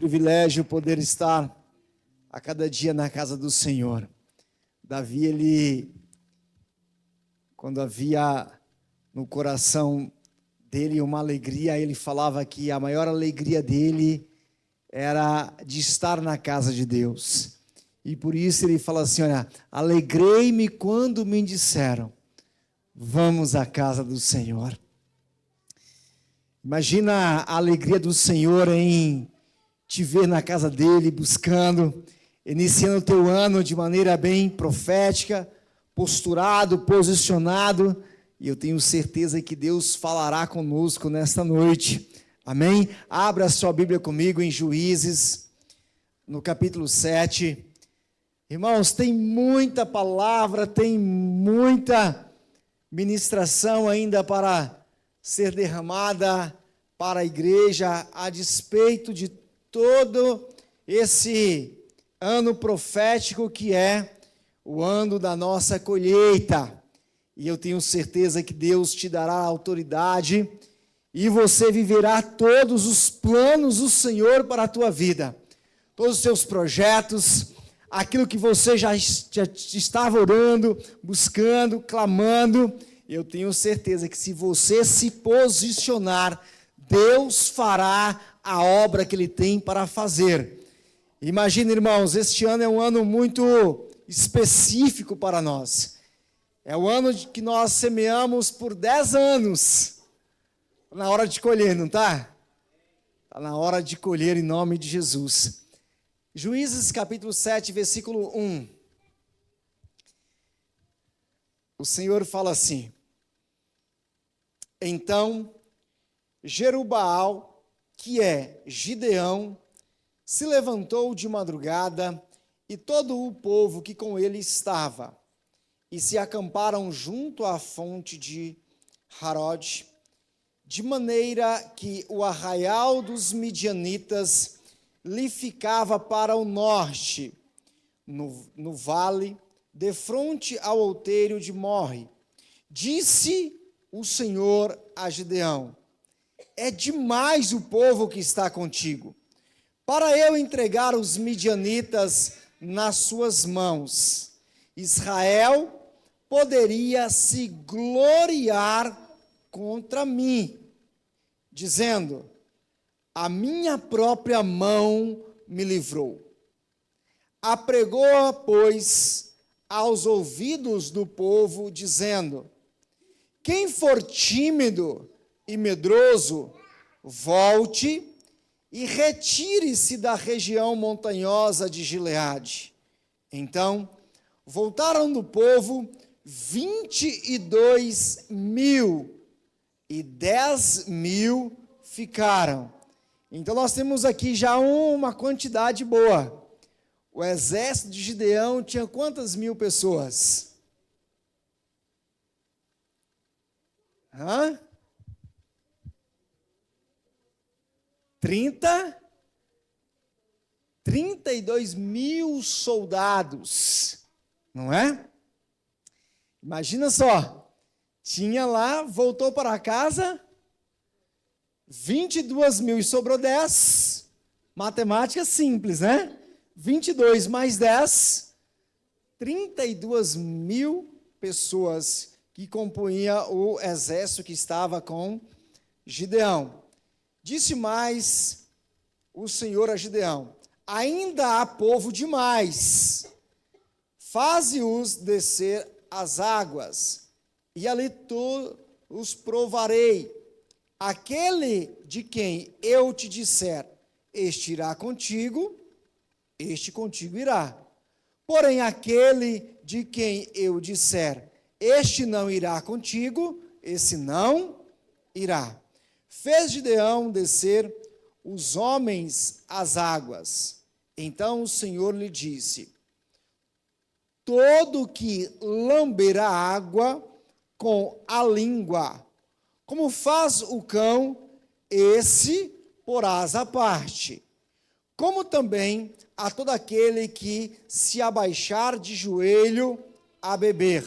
privilégio poder estar a cada dia na casa do Senhor. Davi, quando havia no coração dele uma alegria, ele falava que a maior alegria dele era de estar na casa de Deus. E por isso ele fala assim, olha, alegrei-me quando me disseram, vamos à casa do Senhor. Imagina a alegria do Senhor em te ver na casa dele, buscando, iniciando o teu ano de maneira bem profética, posturado, posicionado, e eu tenho certeza que Deus falará conosco nesta noite, amém? Abra a sua Bíblia comigo em Juízes, no capítulo 7, irmãos, tem muita palavra, tem muita ministração ainda para ser derramada para a igreja, a despeito de todo esse ano profético que é o ano da nossa colheita. E eu tenho certeza que Deus te dará autoridade e você viverá todos os planos do Senhor para a tua vida. Todos os seus projetos, aquilo que você já estava orando, buscando, clamando. Eu tenho certeza que se você se posicionar, Deus fará a obra que Ele tem para fazer. Imagina, irmãos, este ano é um ano muito específico para nós. É o ano que nós semeamos por 10 anos. Está na hora de colher, não está? Está na hora de colher em nome de Jesus. Juízes capítulo 7, versículo 1. O Senhor fala assim, então Jerubaal, que é Gideão, se levantou de madrugada e todo o povo que com ele estava, e se acamparam junto à fonte de Harod, de maneira que o arraial dos midianitas lhe ficava para o norte, no vale, defronte ao outeiro de Morre. Disse o Senhor a Gideão, é demais o povo que está contigo, para eu entregar os midianitas nas suas mãos. Israel poderia se gloriar contra mim, dizendo, a minha própria mão me livrou. Apregou-a, pois, aos ouvidos do povo, dizendo, quem for tímido e medroso, volte e retire-se da região montanhosa de Gileade. Então, voltaram do povo 22.000 e 10.000 ficaram. Então, nós temos aqui já uma quantidade boa. O exército de Gideão tinha quantas mil pessoas? 32.000 soldados, não é? Imagina só, tinha lá, voltou para casa, 22.000 e sobrou 10, matemática simples, né? 22 mais 10, 32.000 pessoas que compunha o exército que estava com Gideão. Disse mais o Senhor a Gideão, ainda há povo demais, faze-os descer as águas, e ali tu os provarei. Aquele de quem eu te disser, este irá contigo, este contigo irá. Porém, aquele de quem eu disser, este não irá contigo, esse não irá. Fez Gideão descer os homens às águas. Então o Senhor lhe disse, todo que lamber a água com a língua, como faz o cão, esse porás à parte. Como também a todo aquele que se abaixar de joelho a beber.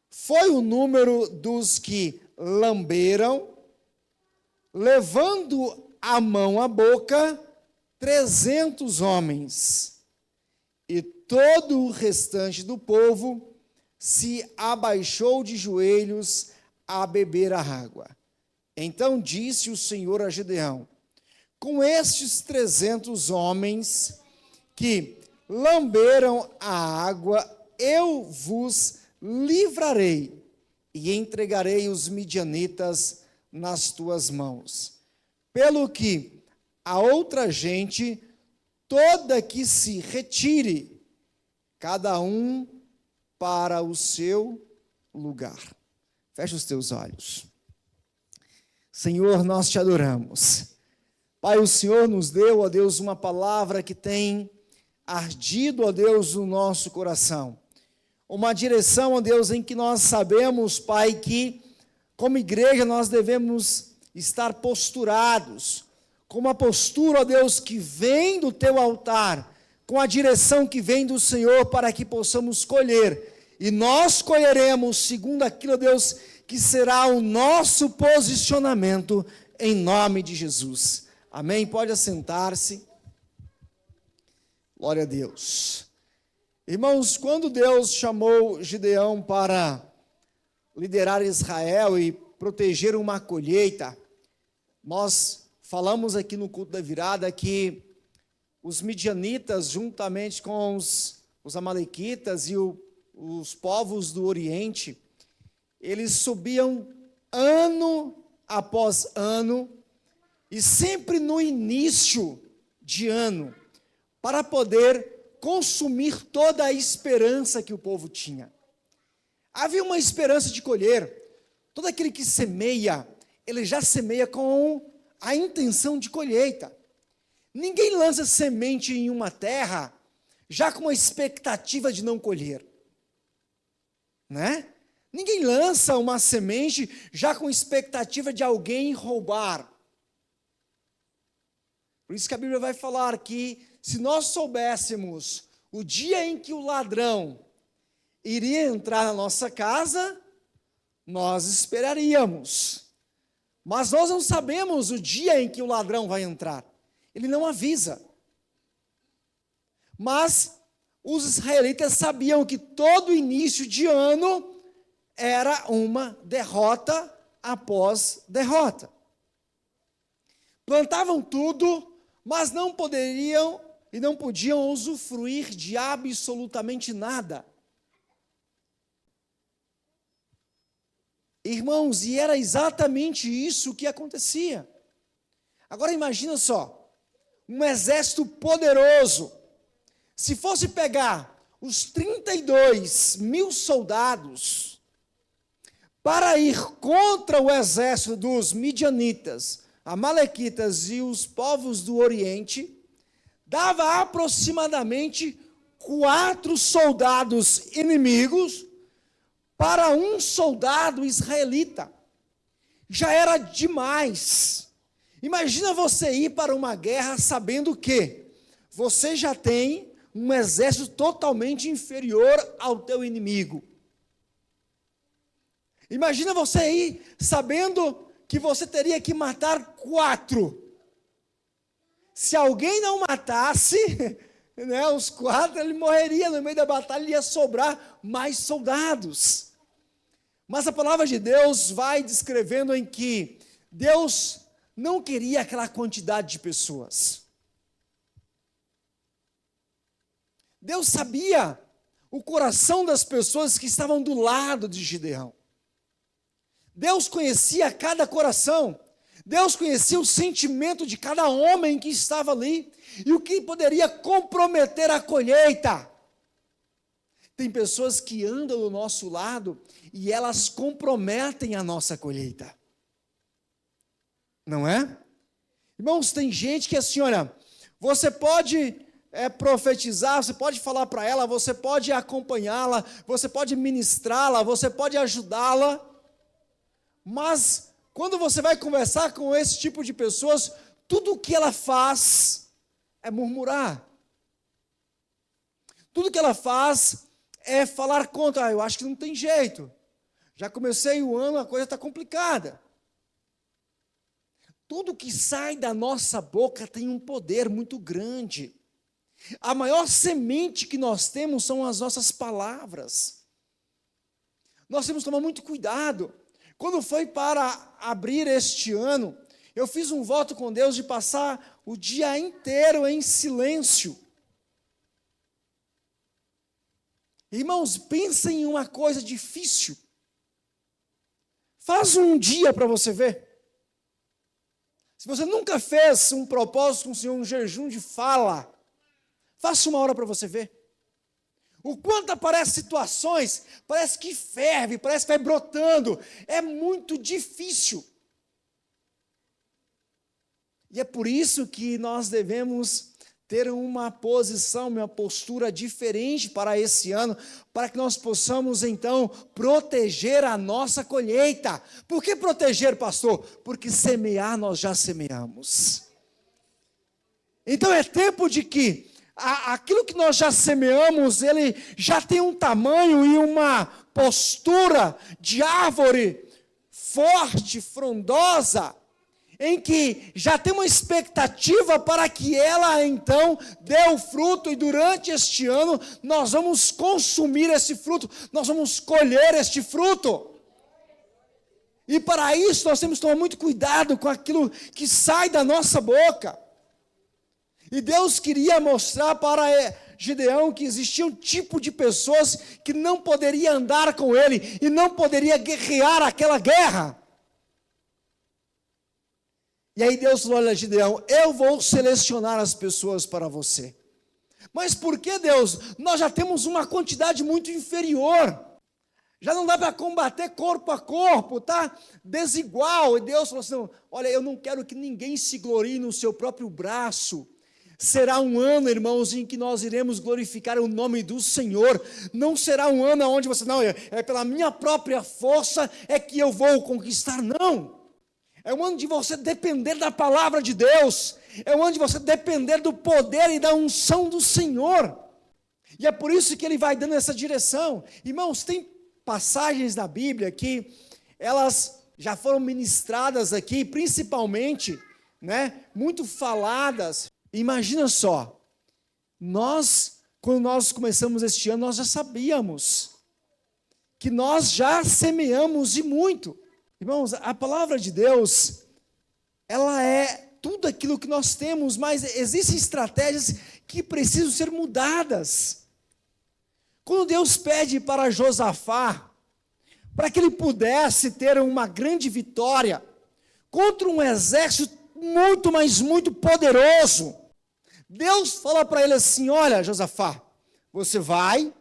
Foi o número dos que lamberam, levando a mão à boca, 300 homens, e todo o restante do povo se abaixou de joelhos a beber a água. Então disse o Senhor a Gideão: com estes 300 homens que lamberam a água, eu vos livrarei e entregarei os midianitas nas tuas mãos. Pelo que a outra gente, toda que se retire, cada um para o seu lugar. Fecha os teus olhos. Senhor, nós te adoramos. Pai, o Senhor nos deu, ó Deus, uma palavra que tem ardido, ó Deus, no nosso coração. Uma direção, ó Deus, em que nós sabemos, Pai, que como igreja nós devemos estar posturados, com uma postura, ó Deus, que vem do teu altar, com a direção que vem do Senhor, para que possamos colher. E nós colheremos segundo aquilo, ó Deus, que será o nosso posicionamento, em nome de Jesus. Amém? Pode assentar-se. Glória a Deus. Irmãos, quando Deus chamou Gideão para liderar Israel e proteger uma colheita, nós falamos aqui no culto da virada que os midianitas, juntamente com os amalequitas e os povos do Oriente, eles subiam ano após ano, e sempre no início de ano, para poder consumir toda a esperança que o povo tinha. Havia uma esperança de colher. Todo aquele que semeia, ele já semeia com a intenção de colheita. Ninguém lança semente em uma terra já com a expectativa de não colher, né? Ninguém lança uma semente já com expectativa de alguém roubar. Por isso que a Bíblia vai falar que se nós soubéssemos o dia em que o ladrão iria entrar na nossa casa, nós esperaríamos. Mas nós não sabemos o dia em que o ladrão vai entrar. Ele não avisa. Mas os israelitas sabiam que todo início de ano era uma derrota após derrota. Plantavam tudo, mas não poderiam e não podiam usufruir de absolutamente nada. Irmãos, e era exatamente isso que acontecia. Agora imagina só, um exército poderoso, se fosse pegar os 32 mil soldados para ir contra o exército dos midianitas, amalequitas e os povos do Oriente, dava aproximadamente 4 soldados inimigos para um soldado israelita. Já era demais. Imagina você ir para uma guerra sabendo que você já tem um exército totalmente inferior ao teu inimigo. Imagina você ir sabendo que você teria que matar 4. Se alguém não matasse, né, os 4, ele morreria no meio da batalha, ia sobrar mais soldados. Mas a palavra de Deus vai descrevendo em que Deus não queria aquela quantidade de pessoas. Deus sabia o coração das pessoas que estavam do lado de Gideão. Deus conhecia cada coração. Deus conhecia o sentimento de cada homem que estava ali e o que poderia comprometer a colheita. Tem pessoas que andam do nosso lado e elas comprometem a nossa colheita. Não é? Irmãos, tem gente que assim, olha, você pode profetizar, você pode falar para ela, você pode acompanhá-la, você pode ministrá-la, você pode ajudá-la, mas quando você vai conversar com esse tipo de pessoas, tudo o que ela faz é murmurar. Tudo que ela faz é falar contra. Eu acho que não tem jeito. Já comecei o ano, a coisa está complicada. tudo que sai da nossa boca tem um poder muito grande. A maior semente que nós temos são as nossas palavras. Nós temos que tomar muito cuidado. Quando foi para abrir este ano, eu fiz um voto com Deus de passar o dia inteiro em silêncio. Irmãos, pensem em uma coisa difícil. Faz um dia para você ver. Se você nunca fez um propósito com o Senhor, um jejum de fala, faça uma hora para você ver. O quanto aparecem situações, parece que ferve, parece que vai brotando. É muito difícil. E é por isso que nós devemos ter uma posição, uma postura diferente para esse ano, para que nós possamos então proteger a nossa colheita. Por que proteger, pastor? Porque semear nós já semeamos. Então é tempo de que aquilo que nós já semeamos, ele já tem um tamanho e uma postura de árvore forte, frondosa, em que já tem uma expectativa para que ela então dê o fruto, e durante este ano nós vamos consumir esse fruto, nós vamos colher este fruto. E para isso nós temos que tomar muito cuidado com aquilo que sai da nossa boca. E Deus queria mostrar para Gideão que existia um tipo de pessoas que não poderia andar com ele e não poderia guerrear aquela guerra. E aí Deus falou: olha, Gideão, eu vou selecionar as pessoas para você. Mas por que, Deus? Nós já temos uma quantidade muito inferior. Já não dá para combater corpo a corpo, tá desigual. E Deus falou assim: olha, eu não quero que ninguém se glorie no seu próprio braço. Será um ano, irmãos, em que nós iremos glorificar o nome do Senhor. Não será um ano onde você, não, é pela minha própria força é que eu vou conquistar, não. É um ano de você depender da palavra de Deus. É um ano de você depender do poder e da unção do Senhor. E é por isso que ele vai dando essa direção. Irmãos, tem passagens da Bíblia que elas já foram ministradas aqui, principalmente, muito faladas. Imagina só, quando nós começamos este ano, nós já sabíamos que nós já semeamos e muito. Irmãos, a palavra de Deus, ela é tudo aquilo que nós temos, mas existem estratégias que precisam ser mudadas. Quando Deus pede para Josafá, para que ele pudesse ter uma grande vitória contra um exército muito, mas muito poderoso, Deus fala para ele assim: olha, Josafá, você vai,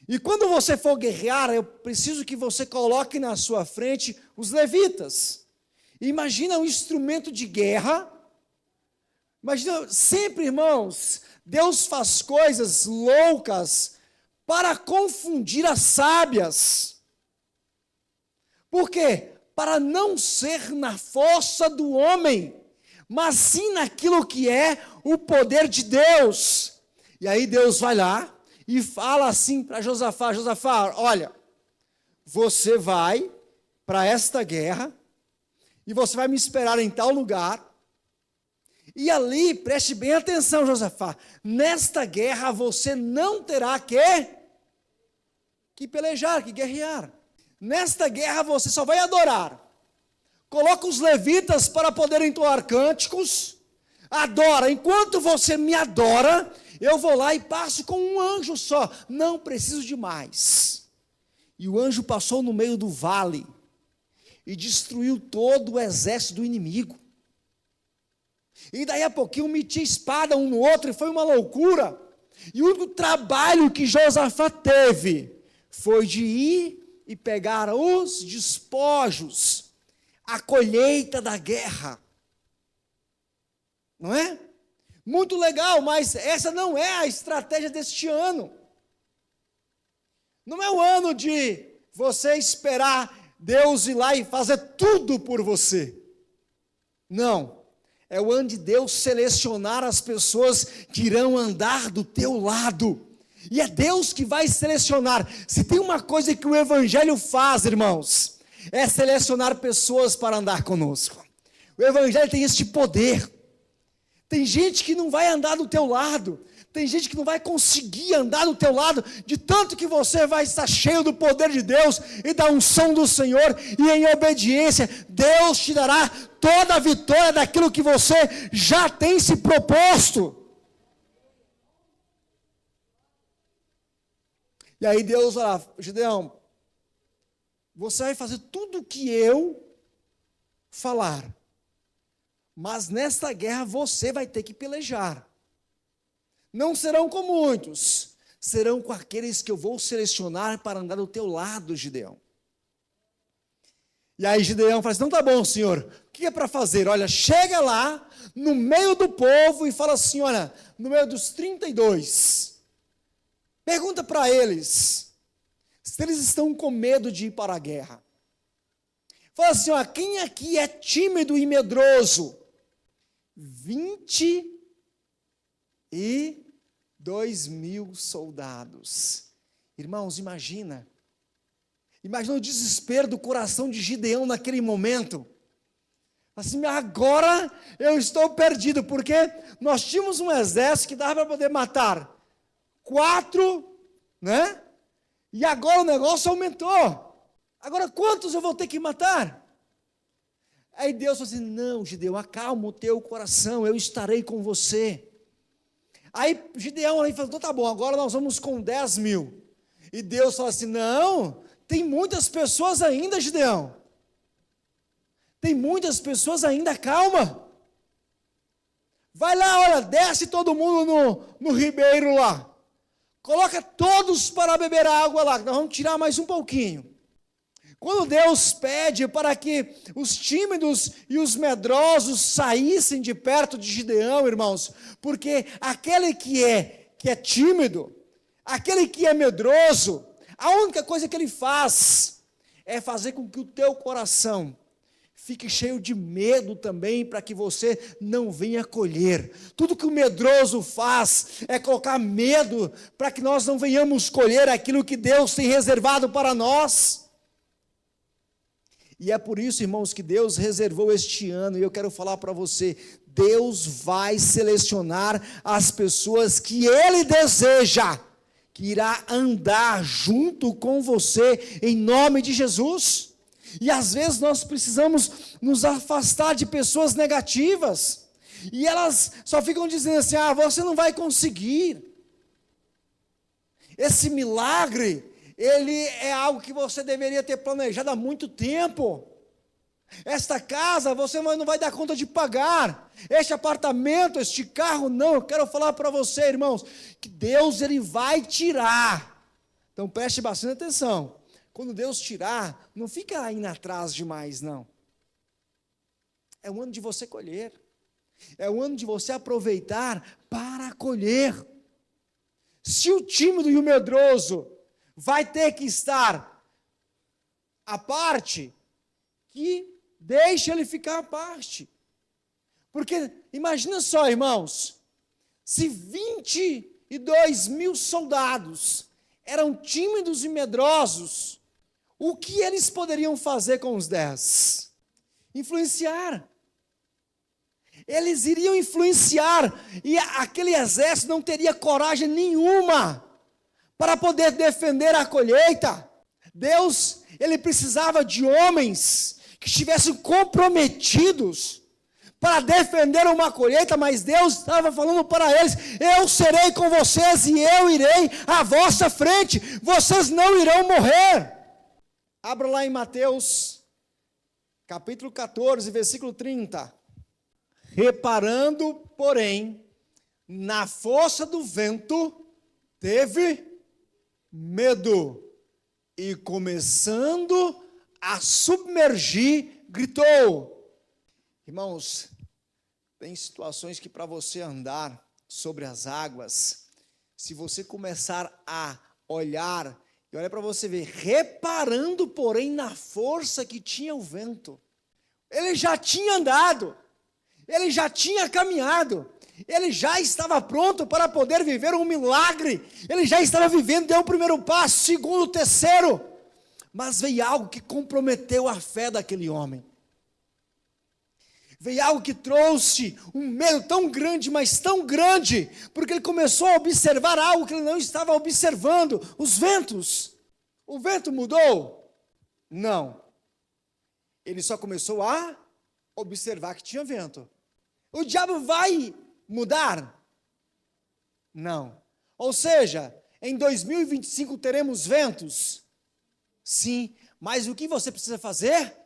e quando você for guerrear, eu preciso que você coloque na sua frente os levitas. Imagina um instrumento de guerra. Imagina, sempre, irmãos, Deus faz coisas loucas para confundir as sábias. Por quê? Para não ser na força do homem, mas sim naquilo que é o poder de Deus. E aí Deus vai lá e fala assim para Josafá: Josafá, olha, você vai para esta guerra, e você vai me esperar em tal lugar, e ali, preste bem atenção, Josafá, nesta guerra você não terá que pelejar, que guerrear. Nesta guerra você só vai adorar. Coloca os levitas para poderem entoar cânticos. Adora. Enquanto você me adora, eu vou lá e passo com um anjo só. Não preciso de mais. E o anjo passou no meio do vale e destruiu todo o exército do inimigo. E daí a pouquinho metia espada um no outro, e foi uma loucura. E o único trabalho que Josafá teve foi de ir e pegar os despojos, a colheita da guerra. Não é? Muito legal, mas essa não é a estratégia deste ano. Não é o ano de você esperar Deus ir lá e fazer tudo por você. Não. É o ano de Deus selecionar as pessoas que irão andar do teu lado. E é Deus que vai selecionar. Se tem uma coisa que o Evangelho faz, irmãos, é selecionar pessoas para andar conosco. O evangelho tem este poder. Tem gente que não vai andar do teu lado. Tem gente que não vai conseguir andar do teu lado, de tanto que você vai estar cheio do poder de Deus e da unção do Senhor, e em obediência, Deus te dará toda a vitória daquilo que você já tem se proposto. E aí Deus fala: Gideão, você vai fazer tudo o que eu falar, mas nesta guerra você vai ter que pelejar. Não serão com muitos, serão com aqueles que eu vou selecionar para andar do teu lado, Gideão. E aí Gideão fala assim: então tá bom, Senhor, o que é para fazer? Olha, chega lá no meio do povo e fala assim: olha, no meio dos 32, pergunta para eles se eles estão com medo de ir para a guerra. Fala assim: ó, quem aqui é tímido e medroso? 22.000 soldados. Irmãos, imagina o desespero do coração de Gideão naquele momento. Assim, agora eu estou perdido, porque nós tínhamos um exército que dava para poder matar 4, né? E agora o negócio aumentou. Agora quantos eu vou ter que matar? Aí Deus falou assim: não, Gideão, acalma o teu coração, eu estarei com você. Aí Gideão aí falou: então tá bom, agora nós vamos com 10.000. E Deus falou assim: não, tem muitas pessoas ainda, Gideão. Tem muitas pessoas ainda, calma. Vai lá, olha, desce todo mundo no ribeiro lá. Coloca todos para beber água lá, nós vamos tirar mais um pouquinho. Quando Deus pede para que os tímidos e os medrosos saíssem de perto de Gideão, irmãos, porque aquele que é tímido, aquele que é medroso, a única coisa que ele faz é fazer com que o teu coração fique cheio de medo também, para que você não venha colher. Tudo que o medroso faz é colocar medo para que nós não venhamos colher aquilo que Deus tem reservado para nós. E é por isso, irmãos, que Deus reservou este ano, e eu quero falar para você: Deus vai selecionar as pessoas que Ele deseja, que irá andar junto com você, em nome de Jesus. E às vezes nós precisamos nos afastar de pessoas negativas, e elas só ficam dizendo assim: ah, você não vai conseguir. Esse milagre, ele é algo que você deveria ter planejado há muito tempo. Esta casa você não vai dar conta de pagar. Este apartamento, este carro, não. Eu quero falar para você, irmãos, que Deus, Ele vai tirar. Então preste bastante atenção. Quando Deus tirar, não fica indo atrás demais, não. É o ano de você colher. É o ano de você aproveitar para colher. Se o tímido e o medroso vai ter que estar à parte, que deixe ele ficar à parte. Porque imagina só, irmãos, se 22.000 soldados eram tímidos e medrosos, o que eles poderiam fazer com os 10? Influenciar. Eles iriam influenciar, e aquele exército não teria coragem nenhuma para poder defender a colheita. Deus, Ele precisava de homens que estivessem comprometidos para defender uma colheita, mas Deus estava falando para eles: eu serei com vocês e eu irei à vossa frente, vocês não irão morrer. Abra lá em Mateus, capítulo 14, versículo 30. Reparando, porém, na força do vento, teve medo, e começando a submergir, gritou. Irmãos, tem situações que para você andar sobre as águas, se você começar a olhar, e olha para você ver, reparando, porém, na força que tinha o vento, ele já tinha andado, ele já tinha caminhado, ele já estava pronto para poder viver um milagre, ele já estava vivendo, deu o primeiro passo, segundo, terceiro, mas veio algo que comprometeu a fé daquele homem. veio algo que trouxe um medo tão grande, mas tão grande, porque ele começou a observar algo que ele não estava observando, os ventos. O vento mudou? Não. Ele só começou a observar que tinha vento. O diabo vai mudar? Não. Ou seja, em 2025 teremos ventos? Sim, mas o que você precisa fazer?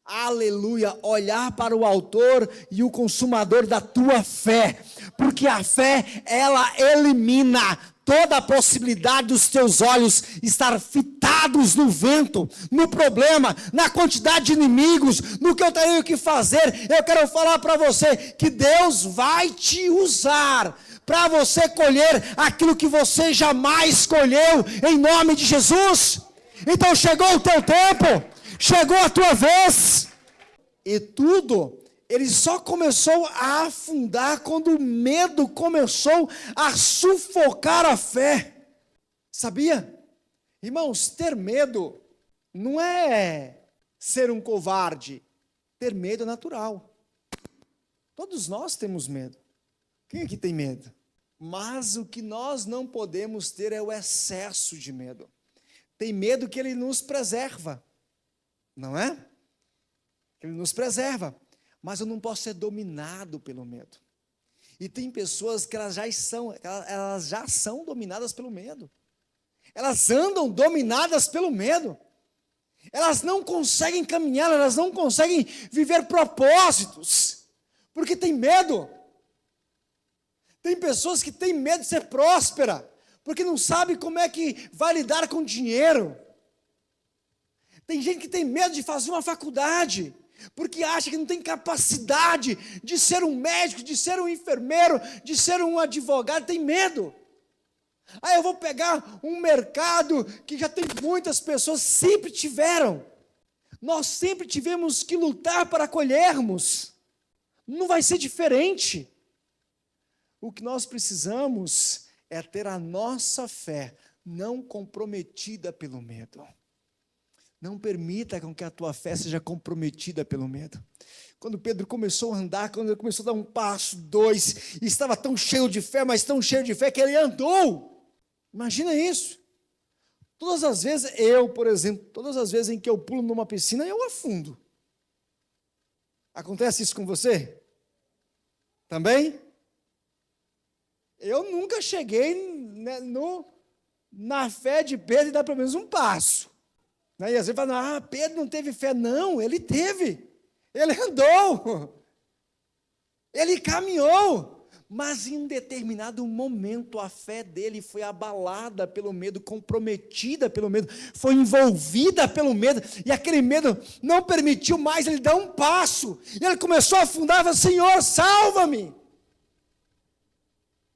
Aleluia, olhar para o autor e o consumador da tua fé, porque a fé, ela elimina toda a possibilidade dos teus olhos estar fitados no vento, no problema, na quantidade de inimigos, no que eu tenho que fazer. Eu quero falar para você que Deus vai te usar para você colher aquilo que você jamais colheu, em nome de Jesus. Então chegou o teu tempo. Chegou a tua vez. E tudo, ele só começou a afundar quando o medo começou a sufocar a fé. Sabia? Irmãos, ter medo não é ser um covarde. Ter medo é natural. Todos nós temos medo. Quem aqui tem medo? Mas o que nós não podemos ter é o excesso de medo. Tem medo que ele nos preserva. Não é? Ele nos preserva, mas eu não posso ser dominado pelo medo. E tem pessoas que elas já são dominadas pelo medo. Elas andam dominadas pelo medo. Elas não conseguem caminhar, elas não conseguem viver propósitos, porque tem medo. Tem pessoas que têm medo de ser próspera, porque não sabe como é que vai lidar com dinheiro. Tem gente que tem medo de fazer uma faculdade, porque acha que não tem capacidade de ser um médico, de ser um enfermeiro, de ser um advogado, tem medo. Aí eu vou pegar um mercado que já tem muitas pessoas, sempre tiveram. Nós sempre tivemos que lutar para colhermos. Não vai ser diferente. O que nós precisamos é ter a nossa fé não comprometida pelo medo. Não permita com que a tua fé seja comprometida pelo medo. Quando Pedro começou a andar, quando ele começou a dar um passo, dois, e estava tão cheio de fé, mas tão cheio de fé, que ele andou. Imagina isso. Todas as vezes, por exemplo, todas as vezes em que eu pulo numa piscina, eu afundo. Acontece isso com você? Também? Eu nunca cheguei na fé de Pedro e dar pelo menos um passo. E às vezes fala, Pedro não teve fé. Não, ele teve. Ele andou. Ele caminhou. Mas em um determinado momento a fé dele foi abalada pelo medo, comprometida pelo medo, foi envolvida pelo medo, e aquele medo não permitiu mais ele dar um passo. E ele começou a afundar e falou, Senhor, salva-me.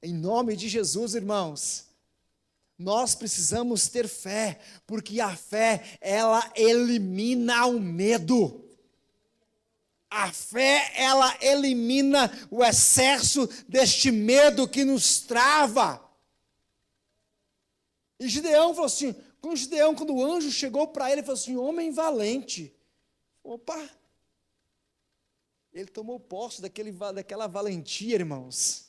Em nome de Jesus, irmãos. Nós precisamos ter fé, porque a fé, ela elimina o medo. A fé, ela elimina o excesso deste medo que nos trava. E Gideão falou assim, quando o anjo chegou para ele, falou assim, homem valente. Opa! Ele tomou posse daquela valentia, irmãos.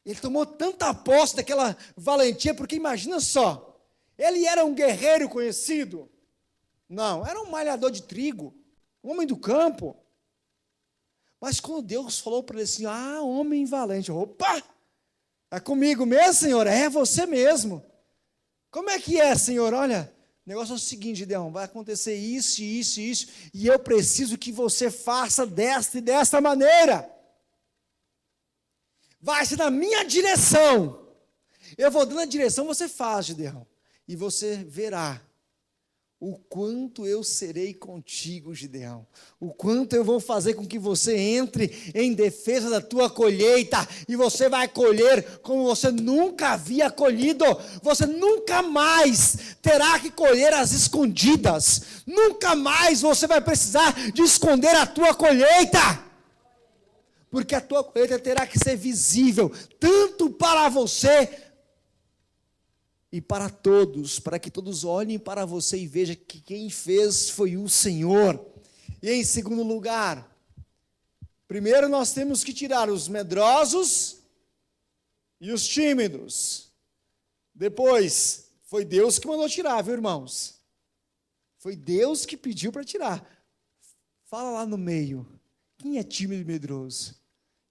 Ele tomou tanta posse daquela valentia, porque imagina só, ele era um guerreiro conhecido? Não, era um malhador de trigo, um homem do campo. Mas quando Deus falou para ele assim, homem valente, opa, é comigo mesmo, Senhor? É você mesmo. Como é que é, Senhor? Olha, o negócio é o seguinte, Gideão, vai acontecer isso, isso, isso, e eu preciso que você faça desta e desta maneira. Vai ser na minha direção. Eu vou dando a direção, você faz, Gideão. E você verá o quanto eu serei contigo, Gideão. O quanto eu vou fazer com que você entre em defesa da tua colheita. E você vai colher como você nunca havia colhido. Você nunca mais terá que colher às escondidas. Nunca mais você vai precisar de esconder a tua colheita. Porque a tua colheita terá que ser visível, tanto para você e para todos, para que todos olhem para você e vejam que quem fez foi o Senhor. E em segundo lugar, Primeiro nós temos que tirar os medrosos e os tímidos. Depois, foi Deus que mandou tirar, viu, irmãos? Foi Deus que pediu para tirar. Fala lá no meio. Quem é tímido e medroso?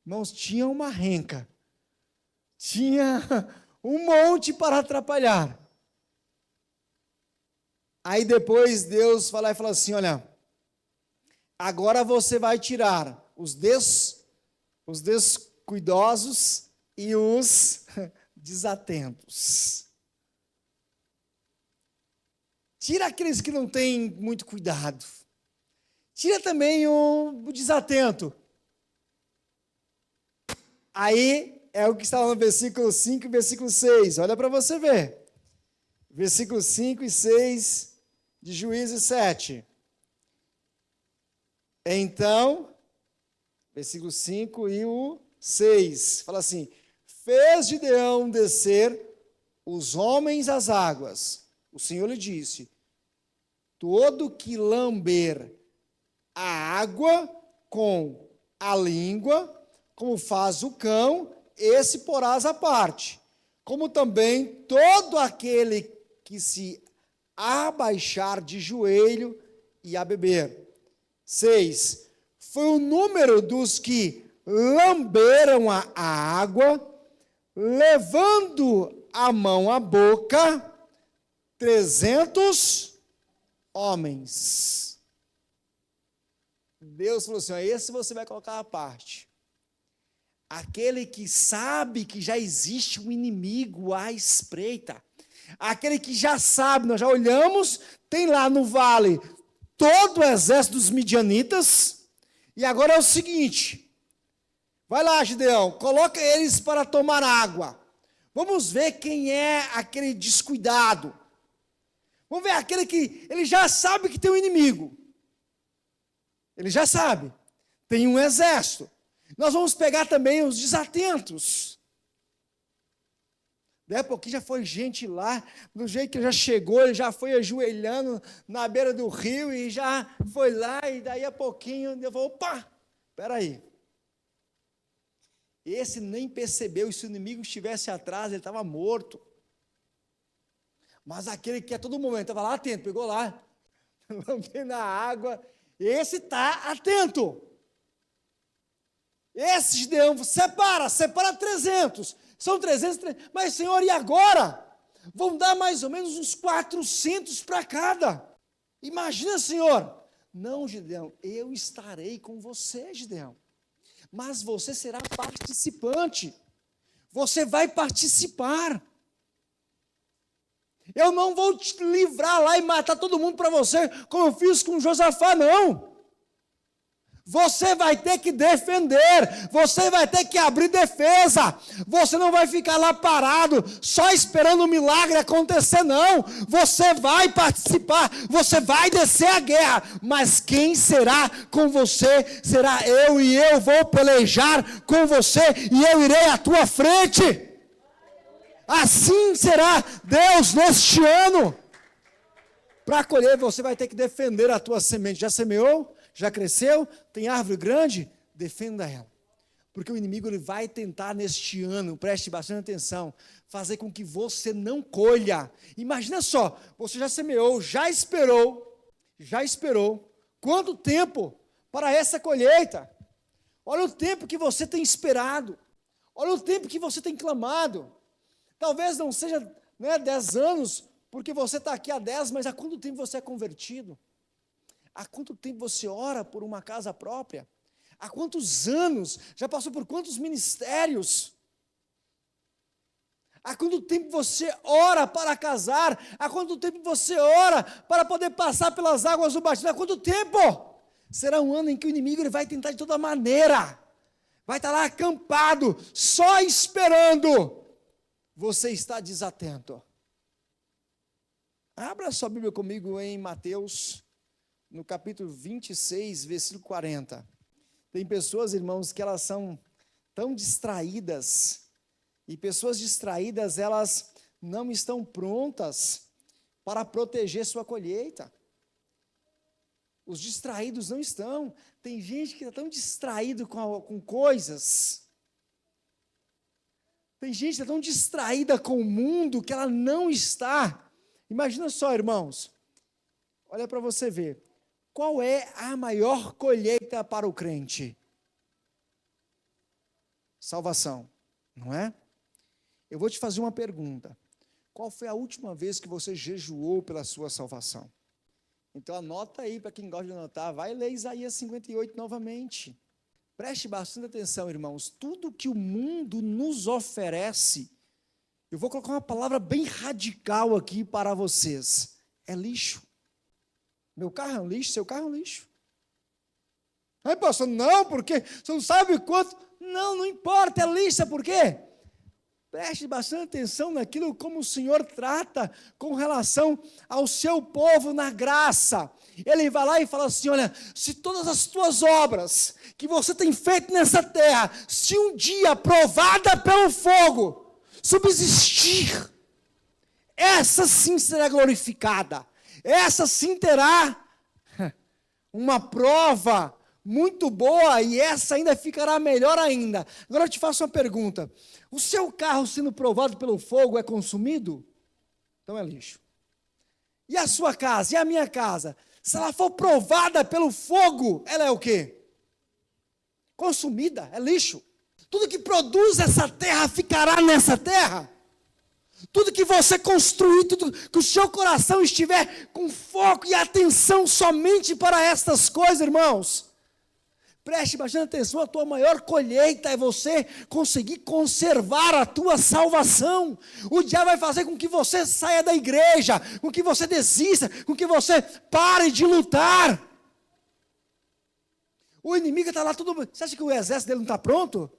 Irmãos, tinha uma renca. Tinha um monte para atrapalhar. Aí depois Deus vai lá e fala assim, olha, agora você vai tirar os descuidosos e os desatentos. Tira aqueles que não têm muito cuidado. Tira também o desatento. Aí é o que está lá no versículo 5 e versículo 6. Olha para você ver. Versículos 5 e 6 de Juízes 7. Então, versículo 5 e o 6. Fala assim, fez Gideão descer os homens às águas. O Senhor lhe disse, todo que lamber a água com a língua, como faz o cão, esse porás à parte. Como também todo aquele que se abaixar de joelho e a beber. 6. Foi o número dos que lamberam a água, levando a mão à boca, 300 homens. Deus falou assim, esse você vai colocar à parte. Aquele que sabe que já existe um inimigo à espreita. Aquele que já sabe, nós já olhamos, tem lá no vale todo o exército dos midianitas. E agora é o seguinte, vai lá, Gideão, coloca eles para tomar água. Vamos ver quem é aquele descuidado. Vamos ver aquele que ele já sabe que tem um inimigo. Ele já sabe. Tem um exército. Nós vamos pegar também os desatentos. Daí a pouquinho já foi gente lá, do jeito que ele já chegou, ele já foi ajoelhando na beira do rio e já foi lá, e daí a pouquinho eu vou, opa, espera aí. Esse nem percebeu, e se o inimigo estivesse atrás, ele estava morto. Mas aquele que a todo momento estava lá atento, pegou lá, lambendo a água, esse está atento. Esse Gideão, separa 300. São 300, mas Senhor, e agora? Vão dar mais ou menos uns 400 para cada. Imagina, Senhor. Não, Gideão, eu estarei com você, Gideão. Mas você será participante. Você vai participar. Eu não vou te livrar lá e matar todo mundo para você, como eu fiz com Josafá, não. Você vai ter que defender, você vai ter que abrir defesa, você não vai ficar lá parado, só esperando o milagre acontecer, não. Você vai participar, você vai descer a guerra, mas quem será com você será eu, e eu vou pelejar com você, e eu irei à tua frente. Assim será Deus neste ano. Para colher, você vai ter que defender a tua semente. Já semeou? Já cresceu? Tem árvore grande? Defenda ela. Porque o inimigo ele vai tentar neste ano, preste bastante atenção, fazer com que você não colha. Imagina só, você já semeou, já esperou. Quanto tempo para essa colheita? Olha o tempo que você tem esperado. Olha o tempo que você tem clamado. Talvez não seja 10 anos, porque você está aqui há 10, mas há quanto tempo você é convertido? Há quanto tempo você ora por uma casa própria? Há quantos anos? Já passou por quantos ministérios? Há quanto tempo você ora para casar? Há quanto tempo você ora para poder passar pelas águas do batismo? Há quanto tempo? Será um ano em que o inimigo ele vai tentar de toda maneira. Vai estar lá acampado, só esperando. Você está desatento. Abra sua Bíblia comigo em Mateus, no capítulo 26, versículo 40. Tem pessoas, irmãos, que elas são tão distraídas, e pessoas distraídas, elas não estão prontas para proteger sua colheita. Os distraídos não estão. Tem gente que está tão distraído com coisas. Tem gente que está tão distraída com o mundo que ela não está. Imagina só, irmãos. Olha para você ver. Qual é a maior colheita para o crente? Salvação, não é? Eu vou te fazer uma pergunta. Qual foi a última vez que você jejuou pela sua salvação? Então anota aí, para quem gosta de anotar, vai ler Isaías 58 novamente. Preste bastante atenção, irmãos. Tudo que o mundo nos oferece, eu vou colocar uma palavra bem radical aqui para vocês. É lixo. Meu carro é um lixo, seu carro é um lixo. Aí, pastor, não, porque você não sabe quanto. Não importa, é lixo, por quê? Preste bastante atenção naquilo como o Senhor trata com relação ao seu povo na graça. Ele vai lá e fala assim, olha, se todas as tuas obras que você tem feito nessa terra, se um dia provada pelo fogo, subsistir, essa sim será glorificada, essa sim terá uma prova muito boa e essa ainda ficará melhor ainda. Agora eu te faço uma pergunta. O seu carro sendo provado pelo fogo é consumido? Então é lixo. E a sua casa? E a minha casa? Se ela for provada pelo fogo, ela é o quê? Consumida, é lixo. Tudo que produz essa terra ficará nessa terra. Tudo que você construir, tudo que o seu coração estiver com foco e atenção somente para estas coisas, irmãos. Preste bastante atenção, a tua maior colheita é você conseguir conservar a tua salvação. O diabo vai fazer com que você saia da igreja, com que você desista, com que você pare de lutar. O inimigo está lá tudo... Você acha que o exército dele não está pronto?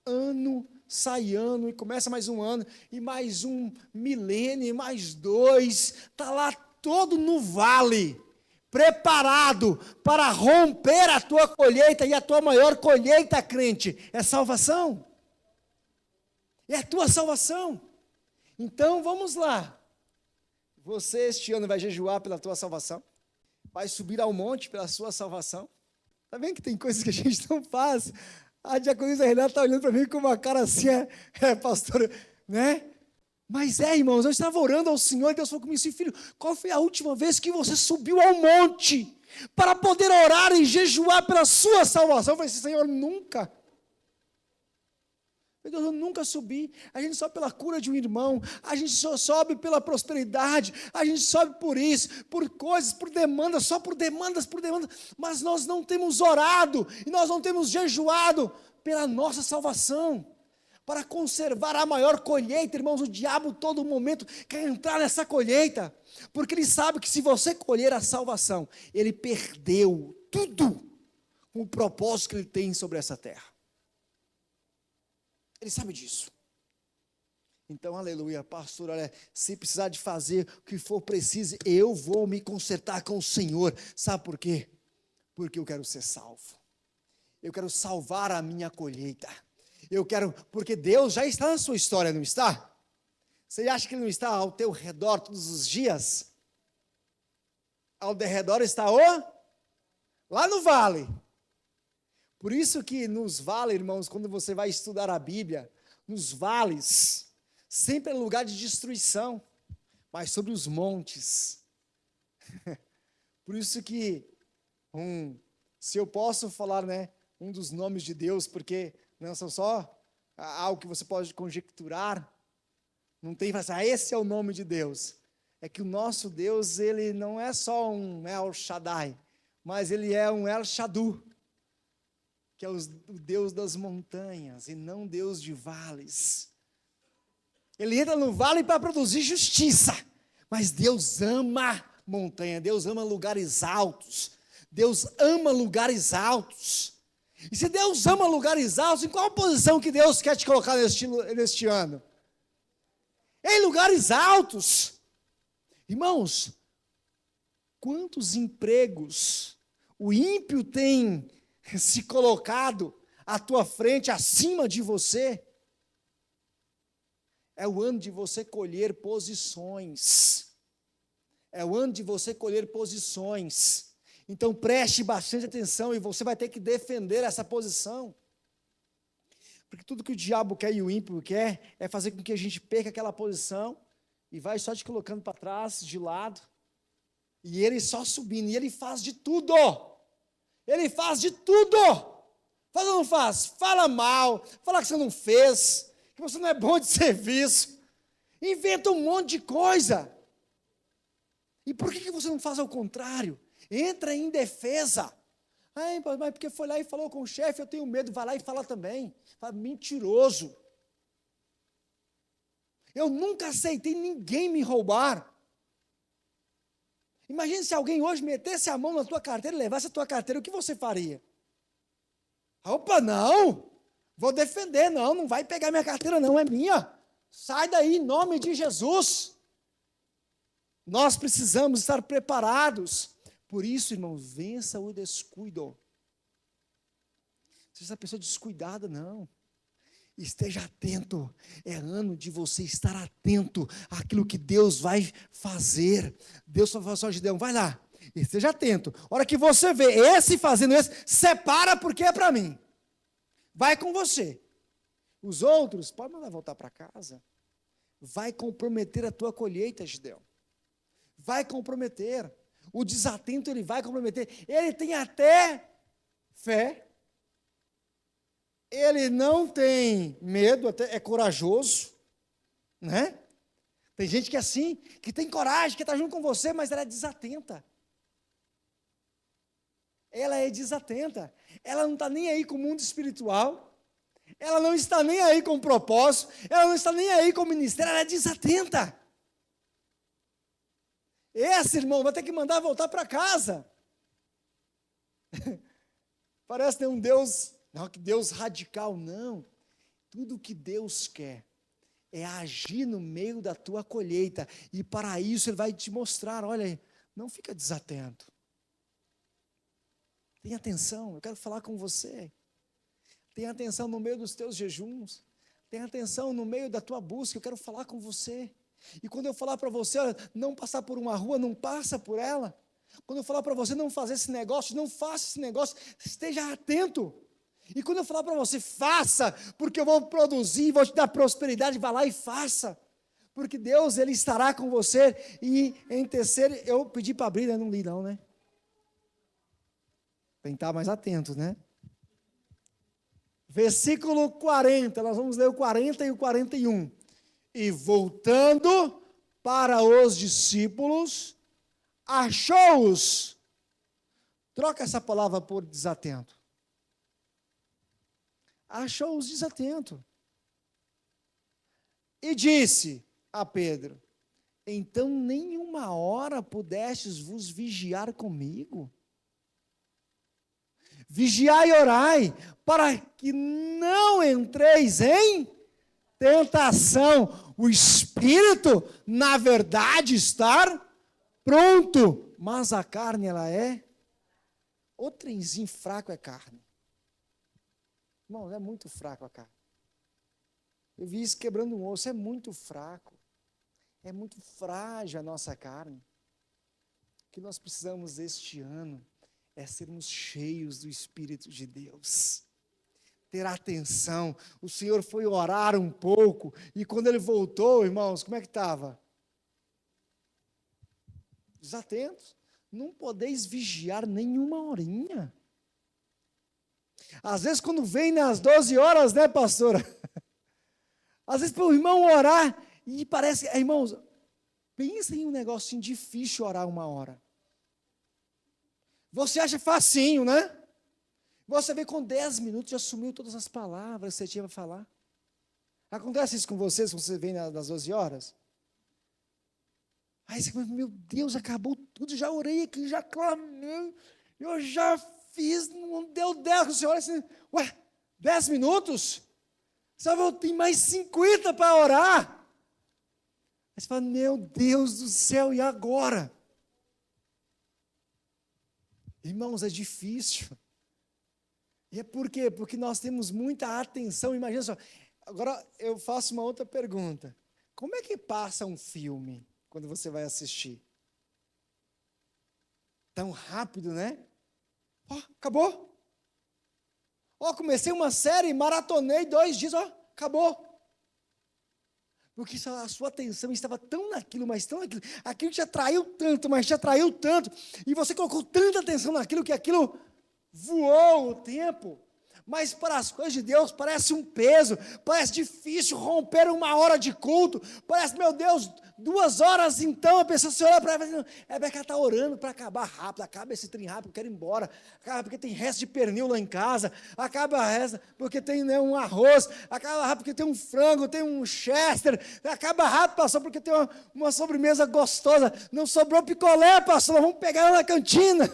Ano, sai ano, e começa mais um ano, e mais um milênio, e mais 2, está lá todo no vale, preparado para romper a tua colheita, e a tua maior colheita, crente, é salvação. É a tua salvação. Então, vamos lá. Você este ano vai jejuar pela tua salvação? Vai subir ao monte pela sua salvação? Está vendo que tem coisas que a gente não faz? A diaconisa Renata está olhando para mim com uma cara assim, pastor, né? Mas irmãos, eu estava orando ao Senhor e Deus falou comigo assim, filho, qual foi a última vez que você subiu ao monte para poder orar e jejuar pela sua salvação? Eu falei assim, Senhor, nunca. Meu Deus, eu nunca subi. A gente sobe pela cura de um irmão, a gente só sobe pela prosperidade, a gente sobe por isso, por coisas, por demandas, só por demandas, mas nós não temos orado e nós não temos jejuado pela nossa salvação. Para conservar a maior colheita, irmãos, o diabo todo momento quer entrar nessa colheita, porque ele sabe que se você colher a salvação, ele perdeu tudo com o propósito que ele tem sobre essa terra. Ele sabe disso. Então, aleluia, pastor, olha, se precisar de fazer o que for preciso, eu vou me consertar com o Senhor. Sabe por quê? Porque eu quero ser salvo. Eu quero salvar a minha colheita. Eu quero, porque Deus já está na sua história, não está? Você acha que Ele não está ao teu redor todos os dias? Ao redor está lá no vale. Por isso que nos vales, irmãos, quando você vai estudar a Bíblia, nos vales, sempre é lugar de destruição, mas sobre os montes. Por isso que, se eu posso falar, né, um dos nomes de Deus, porque não são só algo que você pode conjecturar, não tem que falar, esse é o nome de Deus. É que o nosso Deus, ele não é só um El Shaddai, mas ele é um El Shadu, que é o Deus das montanhas e não Deus de vales. Ele entra no vale para produzir justiça, mas Deus ama montanha, Deus ama lugares altos, Deus ama lugares altos. E se Deus ama lugares altos, em qual posição que Deus quer te colocar neste ano? Em lugares altos. Irmãos, quantos empregos o ímpio tem se colocado à tua frente, acima de você? É o ano de você colher posições. É o ano de você colher posições. Então preste bastante atenção e você vai ter que defender essa posição. Porque tudo que o diabo quer e o ímpio quer é fazer com que a gente perca aquela posição e vai só te colocando para trás, de lado. E ele só subindo, e ele faz de tudo. Ele faz de tudo. Faz ou não faz? Fala mal, fala que você não fez, que você não é bom de serviço. Inventa um monte de coisa. E por que você não faz ao contrário? Entra em defesa. Ai, mas porque foi lá e falou com o chefe, eu tenho medo, vai lá e fala também. Fala, mentiroso. Eu nunca aceitei ninguém me roubar. Imagine se alguém hoje metesse a mão na tua carteira e levasse a tua carteira, o que você faria? Opa, não! Vou defender, não vai pegar minha carteira não, é minha. Sai daí em nome de Jesus. Nós precisamos estar preparados. Por isso, irmãos, vença o descuido. Seja essa pessoa descuidada, não. Esteja atento. É ano de você estar atento àquilo que Deus vai fazer. Deus só fala, Gideão, vai lá. Esteja atento. A hora que você vê esse fazendo esse, separa porque é para mim. Vai com você. Os outros, pode mandar voltar para casa. Vai comprometer a tua colheita, Gideão. Vai comprometer. O desatento, ele vai comprometer. Ele tem até fé. Ele não tem medo, até é corajoso, né? Tem gente que é assim, que tem coragem, que está junto com você, mas ela é desatenta. Ela é desatenta. Ela não está nem aí com o mundo espiritual. Ela não está nem aí com o propósito. Ela não está nem aí com o ministério. Ela é desatenta. Esse irmão vai ter que mandar voltar para casa. Parece ter um Deus, não, que Deus radical, não. Tudo que Deus quer é agir no meio da tua colheita. E para isso Ele vai te mostrar, olha, não fica desatento. Tenha atenção, eu quero falar com você. Tenha atenção no meio dos teus jejuns. Tenha atenção no meio da tua busca, eu quero falar com você. E quando eu falar para você, olha, não passar por uma rua, não passa por ela. Quando eu falar para você não fazer esse negócio, não faça esse negócio, esteja atento. E quando eu falar para você, faça, porque eu vou produzir, vou te dar prosperidade, vá lá e faça. Porque Deus, Ele estará com você. E em terceiro, eu pedi para abrir, né? Não li não, né? Tem que estar mais atento, né? Versículo 40, nós vamos ler o 40 e o 41. E voltando para os discípulos, achou-os. Troca essa palavra por desatento. Achou-os desatento. E disse a Pedro, então nenhuma hora pudestes vos vigiar comigo? Vigiai e orai, para que não entreis em tentação. O espírito, na verdade, está pronto, mas a carne, ela é, o trenzinho fraco é carne. Irmão, é muito fraco a carne. Eu vi isso quebrando um osso, é muito fraco. É muito frágil a nossa carne. O que nós precisamos este ano é sermos cheios do Espírito de Deus. Ter atenção. O Senhor foi orar um pouco, e quando Ele voltou, irmãos, como é que estava? Desatentos. Não podeis vigiar nenhuma horinha. Às vezes quando vem nas 12 horas, né, pastora? Às vezes para o irmão orar, e parece, irmãos, pensa em um negocinho difícil orar uma hora. Você acha facinho, né? Você vê com 10 minutos já sumiu todas as palavras que você tinha para falar. Acontece isso com vocês, quando você vem nas 12 horas? Aí você fala, meu Deus, acabou tudo, já orei aqui, já clamei, eu já fiz, não deu 10, você olha assim, ué, 10 minutos? Só tem mais 50 para orar. Aí você fala, meu Deus do céu, e agora? Irmãos, é difícil. E é por quê? Porque nós temos muita atenção. Imagina só, agora eu faço uma outra pergunta. Como é que passa um filme quando você vai assistir? Tão rápido, né? Ó, acabou. Ó, comecei uma série, maratonei 2 dias, ó, acabou. Porque a sua atenção estava tão naquilo, mas tão naquilo. Aquilo te atraiu tanto, mas te atraiu tanto. E você colocou tanta atenção naquilo que aquilo voou o tempo. Mas para as coisas de Deus parece um peso, parece difícil romper 1 hora de culto, parece, meu Deus, 2 horas então, a pessoa se olha para ela e fala assim, é porque ela está orando para acabar rápido, acaba esse trem rápido, eu quero ir embora, acaba porque tem resto de pernil lá em casa, acaba resto porque tem, né, um arroz, acaba rápido porque tem um frango, tem um chester, acaba rápido, pastor, porque tem uma sobremesa gostosa, não sobrou picolé, pastor, vamos pegar lá na cantina,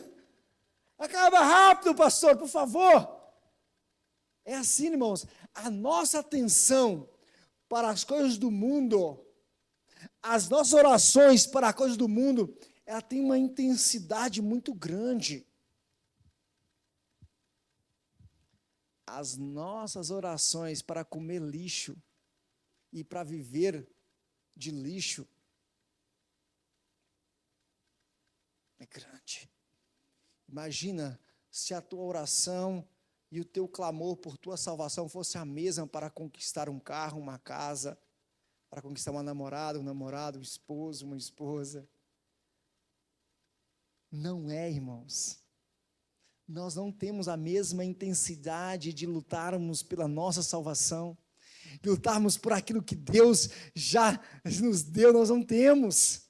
acaba rápido, pastor, por favor. É assim, irmãos, a nossa atenção para as coisas do mundo, as nossas orações para as coisas do mundo, ela tem uma intensidade muito grande. As nossas orações para comer lixo e para viver de lixo é grande. Imagina se a tua oração e o teu clamor por tua salvação fosse a mesma para conquistar um carro, uma casa, para conquistar uma namorada, um namorado, um esposo, uma esposa. Não é, irmãos. Nós não temos a mesma intensidade de lutarmos pela nossa salvação, de lutarmos por aquilo que Deus já nos deu, nós não temos.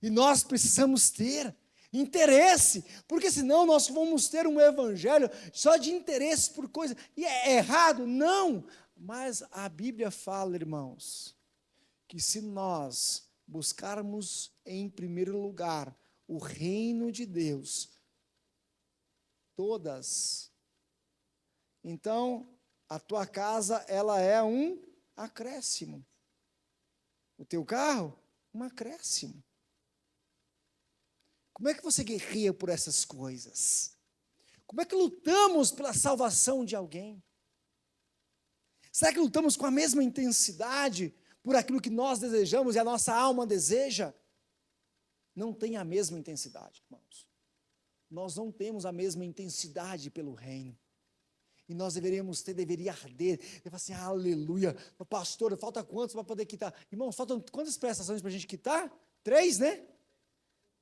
E nós precisamos ter interesse, porque senão nós vamos ter um evangelho só de interesse por coisa, e é errado? Não, mas a Bíblia fala, irmãos, que se nós buscarmos em primeiro lugar o reino de Deus, todas, então a tua casa, ela é um acréscimo, o teu carro, um acréscimo. Como é que você guerreia por essas coisas? Como é que lutamos pela salvação de alguém? Será que lutamos com a mesma intensidade por aquilo que nós desejamos e a nossa alma deseja? Não tem a mesma intensidade, irmãos. Nós não temos a mesma intensidade pelo reino. E nós deveria arder. Eu falo assim, aleluia. Pastor, falta quantos para poder quitar? Irmãos, faltam quantas prestações para a gente quitar? 3, né?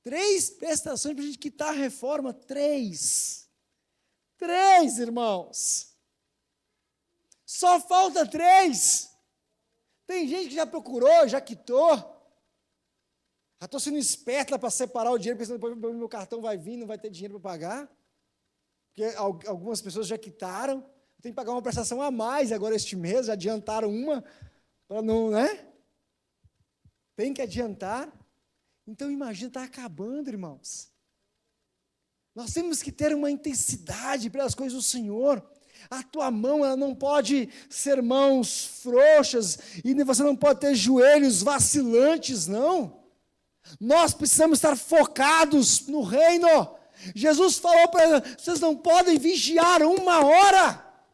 3 prestações para a gente quitar a reforma. 3, irmãos. Só falta 3. Tem gente que já procurou, já quitou. Já estou sendo esperto lá para separar o dinheiro, pensando que depois meu cartão vai vir, não vai ter dinheiro para pagar. Porque algumas pessoas já quitaram. Tem que pagar uma prestação a mais agora este mês, já adiantaram uma, para não, né? Tem que adiantar. Então, imagina, está acabando, irmãos. Nós temos que ter uma intensidade pelas coisas do Senhor. A tua mão, ela não pode ser mãos frouxas, e você não pode ter joelhos vacilantes, não. Nós precisamos estar focados no reino. Jesus falou para eles, vocês não podem vigiar 1 hora,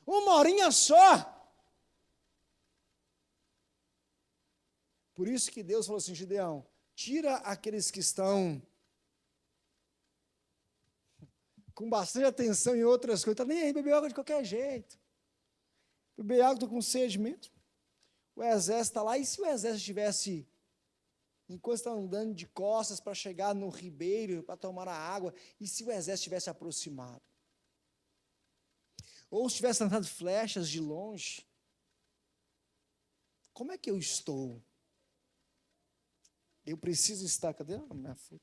1 horinha só. Por isso que Deus falou assim, Gideão, tira aqueles que estão com bastante atenção em outras coisas, está nem aí, beber água de qualquer jeito. Beber água, estou com sede mesmo. O exército está lá, e se o exército estivesse, enquanto está andando de costas para chegar no ribeiro, para tomar a água, e se o exército tivesse aproximado? Ou se tivesse lançado flechas de longe? Como é que eu estou? Eu preciso estar, cadê a minha folha?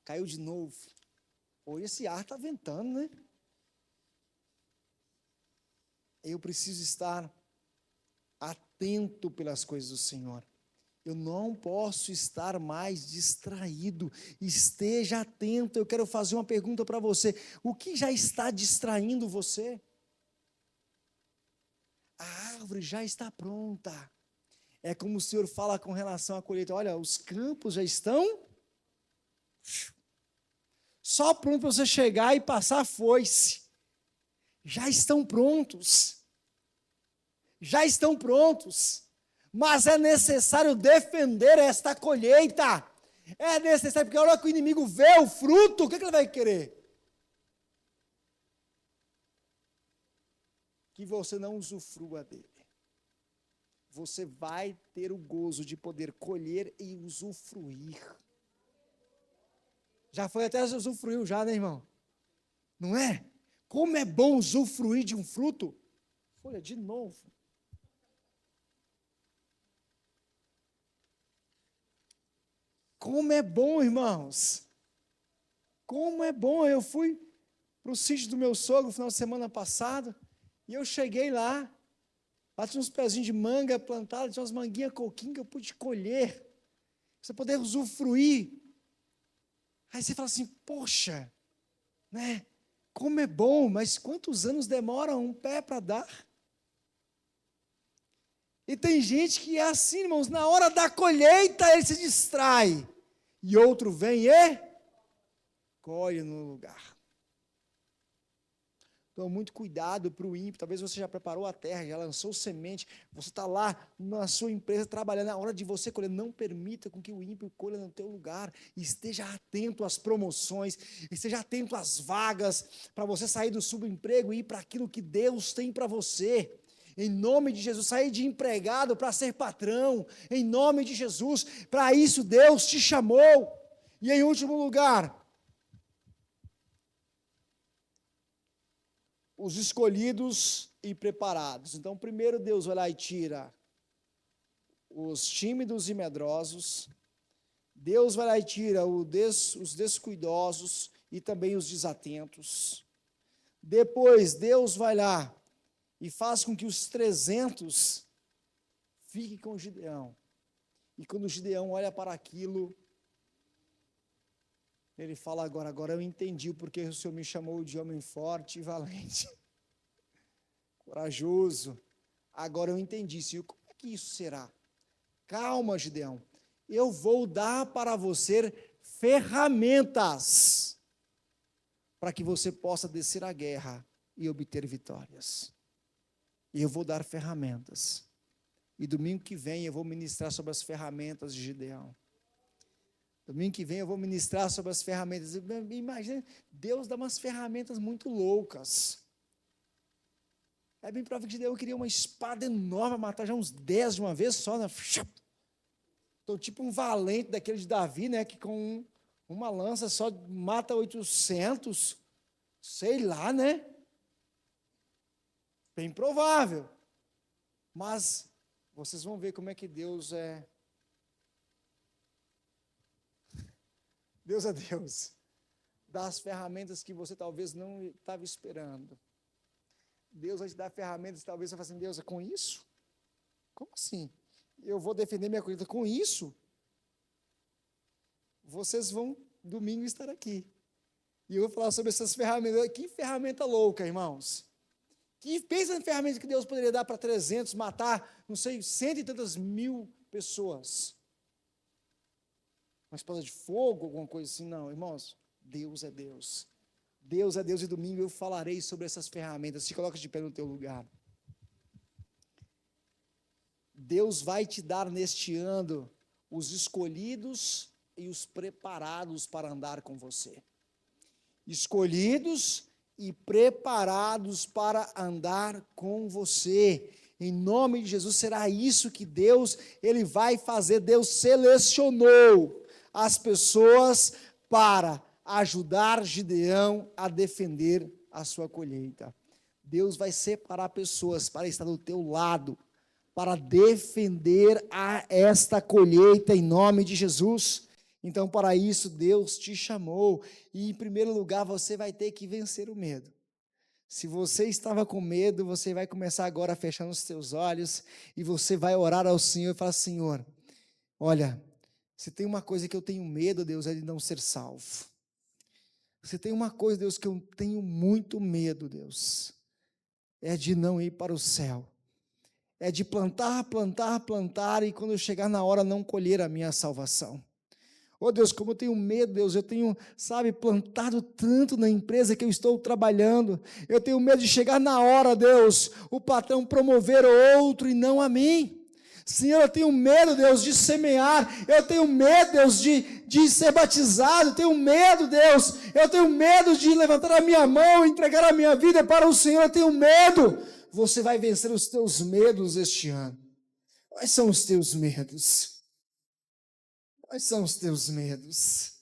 Caiu de novo. Hoje esse ar está ventando, né? Eu preciso estar atento pelas coisas do Senhor. Eu não posso estar mais distraído. Esteja atento. Eu quero fazer uma pergunta para você. O que já está distraindo você? A árvore já está pronta. É como o Senhor fala com relação à colheita. Olha, os campos já estão só pronto para você chegar e passar a foice. Já estão prontos. Já estão prontos. Mas é necessário defender esta colheita. É necessário, porque a hora que o inimigo vê o fruto, o que ele vai querer? Que você não usufrua dele. Você vai ter o gozo de poder colher e usufruir. Já foi até usufruiu já, né, irmão? Não é? Como é bom usufruir de um fruto? Olha, de novo. Como é bom, irmãos. Como é bom. Eu fui para o sítio do meu sogro no final de semana passado, e eu cheguei lá tinha uns pezinhos de manga plantados, tinha umas manguinhas coquinhas que eu pude colher, você poder usufruir. Aí você fala assim, poxa, né? Como é bom, mas quantos anos demora um pé para dar? E tem gente que é assim, irmãos, na hora da colheita ele se distrai, e outro vem e colhe no lugar. Então, muito cuidado para o ímpio. Talvez você já preparou a terra, já lançou semente, você está lá na sua empresa trabalhando, na hora de você colher, não permita com que o ímpio colha no teu lugar, esteja atento às promoções, esteja atento às vagas, para você sair do subemprego e ir para aquilo que Deus tem para você. Em nome de Jesus, sair de empregado para ser patrão, em nome de Jesus, para isso Deus te chamou. E em último lugar, os escolhidos e preparados. Então, primeiro Deus vai lá e tira os tímidos e medrosos, Deus vai lá e tira os descuidosos e também os desatentos. Depois, Deus vai lá e faz com que os 300 fiquem com Gideão. E quando Gideão olha para aquilo, ele fala, agora eu entendi porque o Senhor me chamou de homem forte e valente, corajoso. Agora eu entendi, Senhor, como é que isso será? Calma, Gideão, eu vou dar para você ferramentas para que você possa descer à guerra e obter vitórias. E eu vou dar ferramentas. E domingo que vem eu vou ministrar sobre as ferramentas de Gideão. Domingo que vem eu vou ministrar sobre as ferramentas. Imagina, Deus dá umas ferramentas muito loucas. É bem provável que Gideão queria uma espada enorme, matar já uns 10 de uma vez só. Né? Então, tipo um valente daquele de Davi, né? Que com uma lança só mata 800. Sei lá, né? Bem provável. Mas vocês vão ver como é que Deus é. Deus é Deus, dá as ferramentas que você talvez não estava esperando. Deus vai te dar ferramentas, talvez você fale assim, Deus, é com isso? Como assim? Eu vou defender minha colheita com isso? Vocês vão, domingo, estar aqui. E eu vou falar sobre essas ferramentas. Que ferramenta louca, irmãos. Pensa na ferramenta que Deus poderia dar para 300, matar, não sei, 100 e tantas mil pessoas. Uma espada de fogo, alguma coisa assim, não, irmãos, Deus é Deus. Deus é Deus, e domingo eu falarei sobre essas ferramentas. Se coloca de pé no teu lugar. Deus vai te dar neste ano os escolhidos e os preparados para andar com você. Escolhidos e preparados para andar com você. Em nome de Jesus, será isso que Deus, Ele vai fazer. Deus selecionou as pessoas para ajudar Gideão a defender a sua colheita. Deus vai separar pessoas para estar do teu lado, para defender esta colheita em nome de Jesus. Então, para isso, Deus te chamou. E, em primeiro lugar, você vai ter que vencer o medo. Se você estava com medo, você vai começar agora fechando os seus olhos e você vai orar ao Senhor e falar, Senhor, olha, se tem uma coisa que eu tenho medo, Deus, é de não ser salvo. Se tem uma coisa, Deus, que eu tenho muito medo, Deus, é de não ir para o céu. É de plantar e quando eu chegar na hora não colher a minha salvação. Oh Deus, como eu tenho medo, Deus, eu tenho, plantado tanto na empresa que eu estou trabalhando. Eu tenho medo de chegar na hora, Deus, o patrão promover outro e não a mim. Senhor, eu tenho medo, Deus, de semear. Eu tenho medo, Deus, de ser batizado. Eu tenho medo, Deus. Eu tenho medo de levantar a minha mão e entregar a minha vida para o Senhor. Eu tenho medo. Você vai vencer os teus medos este ano. Quais são os teus medos? Quais são os teus medos?